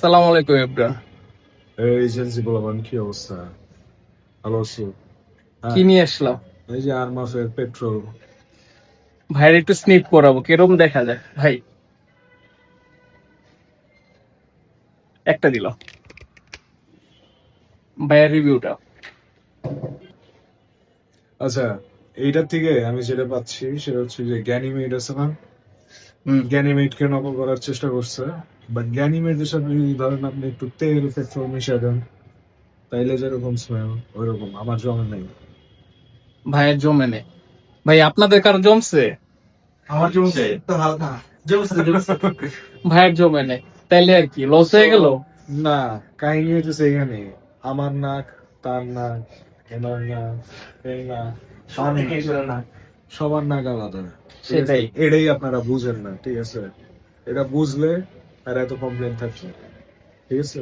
আসসালামু আলাইকুম ইব্রাহিম। এই এজেন্সি বলবেন কি অবস্থা? ভালো আছো? কি নিয়ে আসলাম? এই যে আরমাফের পেট্রোল। ভাইয়ের একটু স্নিপ করাবো, কিরম দেখা যায় ভাই। একটা দিল ভাইয়ের রিভিউটা। আচ্ছা, এইটার থেকে আমি যেটা পাচ্ছি সেটা হচ্ছে যে গ্যানিমেড আছে না, হুম। গ্যানিমেডকে নকল করার চেষ্টা করছে। বাট গ্যানিমেডের সাথে যদি ধরেন আপনি একটু তেল পেট্রোল মিশিয়ে দেন, তাইলে যেরকম স্মেল ওইরকম আমার জমে নেই। ভাইয়ের জমে নেই। ভাই আপনাদের কারো জমছে? আমার জমছে তো হালকা, জমছে। ভাইয়ের জমে নেই, তাইলে আর কি লস হয়ে গেল? না, কাহিনী হচ্ছে এখানে আমার নাক, তার নাক, এনার নাক, এই নাক, সবার নাক আলাদা। ঠিক আছে? সেটাই। এটাই আপনারা বুঝেন না, ঠিক আছে? এটা বুঝলে আর এত কমপ্লেন থাকছে না। ঠিক আছে?